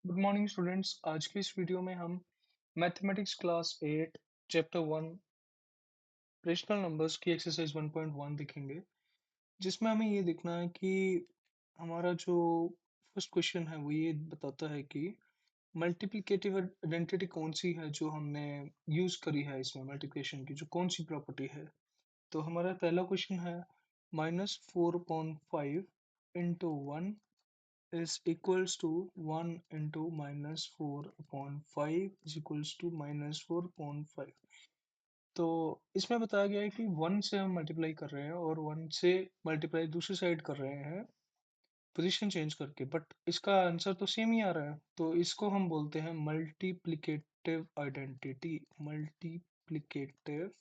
Good morning students. आज की इस वीडियो में हम mathematics class 8 chapter 1 rational numbers की एक्सरसाइज 1.1 देखेंगे, जिसमें हमें ये देखना है कि हमारा जो फर्स्ट क्वेश्चन है वो ये बताता है कि मल्टीप्लिकेटिव आइडेंटिटी कौन सी है जो हमने यूज करी है इसमें मल्टीप्लिकेशन की जो कौन सी प्रॉपर्टी है। तो हमारा पहला क्वेश्चन है -4/5 into 1 is equals to 1 into minus 4 upon 5 is equals to minus 4 upon 5। तो इसमें बताया गया है कि 1 से हम मल्टीप्लाई कर रहे हैं और 1 से मल्टीप्लाई दूसरी साइड कर रहे हैं पोजीशन चेंज करके, बट इसका आंसर तो सेम ही आ रहा है। तो इसको हम बोलते हैं multiplicative identity. Multiplicative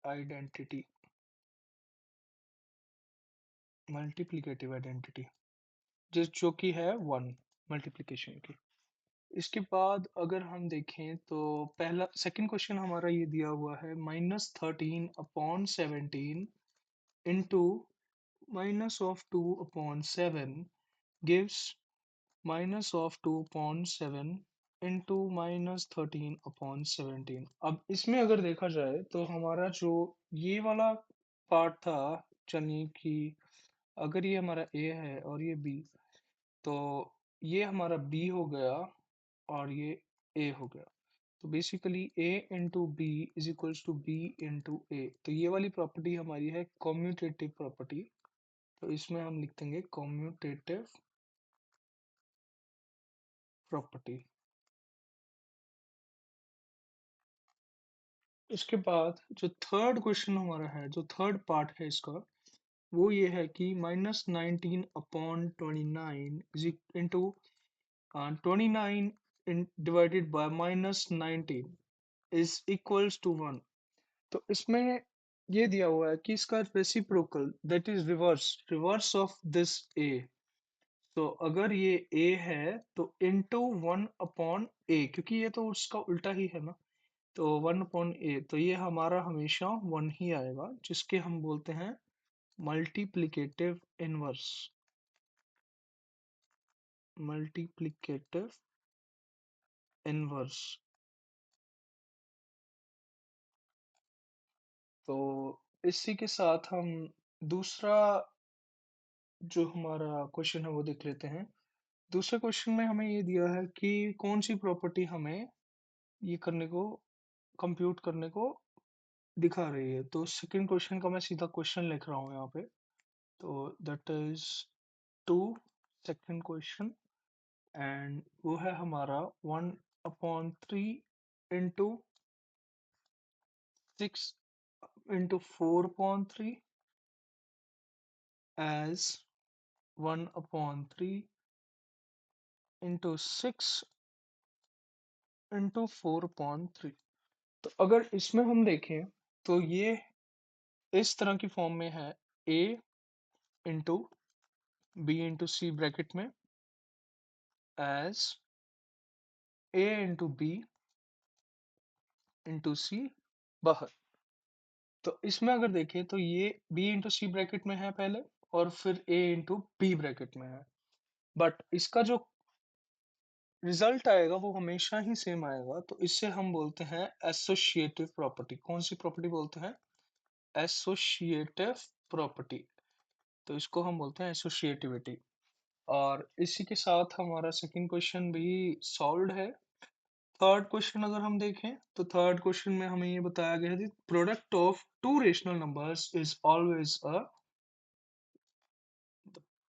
identity multiplicative identity जिस जो कि है 1 मल्टीप्लिकेशन की। इसके बाद अगर हम देखें तो पहला सेकंड क्वेश्चन हमारा ये दिया हुआ है -13/17 इंटू -2/7 गिव्स -2/7 इंटू -13/17। अब इसमें अगर देखा जाए तो हमारा जो ये वाला पार्ट था, चलिए कि अगर ये हमारा ए है और ये बी, तो ये हमारा बी हो गया और ये ए हो गया। तो basically A into B is equals to be into ए। तो ये वाली प्रॉपर्टी हमारी है कॉम्यूटेटिव प्रॉपर्टी। तो इसमें हम लिख देंगे कॉम्यूटेटिव प्रॉपर्टी। इसके बाद जो थर्ड क्वेश्चन हमारा है, जो थर्ड पार्ट है इसका, वो ये है कि -19/29 is into 29 divided by -19 is equals to 1। तो इसमें ये दिया हुआ है कि इसका reciprocal that is reverse reverse of this ए। तो अगर ये ए है तो इनटू 1/a, क्योंकि ये तो उसका उल्टा ही है ना। तो 1/a, तो ये हमारा हमेशा 1 ही आएगा, जिसके हम बोलते हैं मल्टीप्लिकेटिव इनवर्स। Multiplicative inverse. तो इसी के साथ हम दूसरा जो हमारा क्वेश्चन है वो देख लेते हैं। दूसरे क्वेश्चन में हमें ये दिया है कि कौन सी प्रॉपर्टी हमें ये करने को कंप्यूट करने को दिखा रही है। तो सेकंड क्वेश्चन का मैं सीधा क्वेश्चन लिख रहा हूँ यहाँ पे। तो that is 2 second question, and वो है हमारा 1/3 into 6 into 4/3 as 1/3 into 6 into 4/3। तो अगर इसमें हम देखें तो ये इस तरह की फॉर्म में है, a into B into C bracket में as a into B into सी बाहर। तो इसमें अगर देखें तो ये b इंटू सी ब्रैकेट में है पहले, और फिर a इंटू बी ब्रैकेट में है, बट इसका जो रिजल्ट आएगा वो हमेशा ही सेम आएगा। तो इससे हम बोलते हैं एसोसिएटिव प्रॉपर्टी। कौन सी प्रॉपर्टी बोलते हैं? Associative property. तो इसको हम बोलते हैं एसोसिएटिविटी। और इसी के साथ हमारा सेकंड क्वेश्चन भी सॉल्व्ड है। थर्ड क्वेश्चन अगर हम देखें तो थर्ड क्वेश्चन में हमें ये बताया गया है कि product of two rational numbers is always a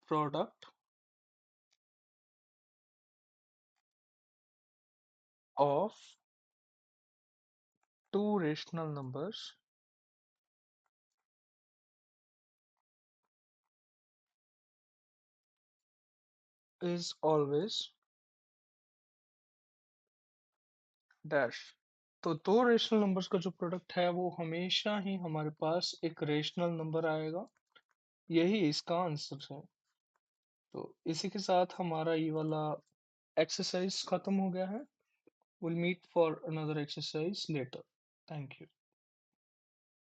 product of two rational numbers is always dash. तो दो रेशनल नंबर्स का जो प्रोडक्ट है वो हमेशा ही हमारे पास एक रेशनल नंबर आएगा। यही इसका आंसर है। तो इसी के साथ हमारा ये वाला एक्सरसाइज खत्म हो गया है। We'll meet for another exercise later. Thank you.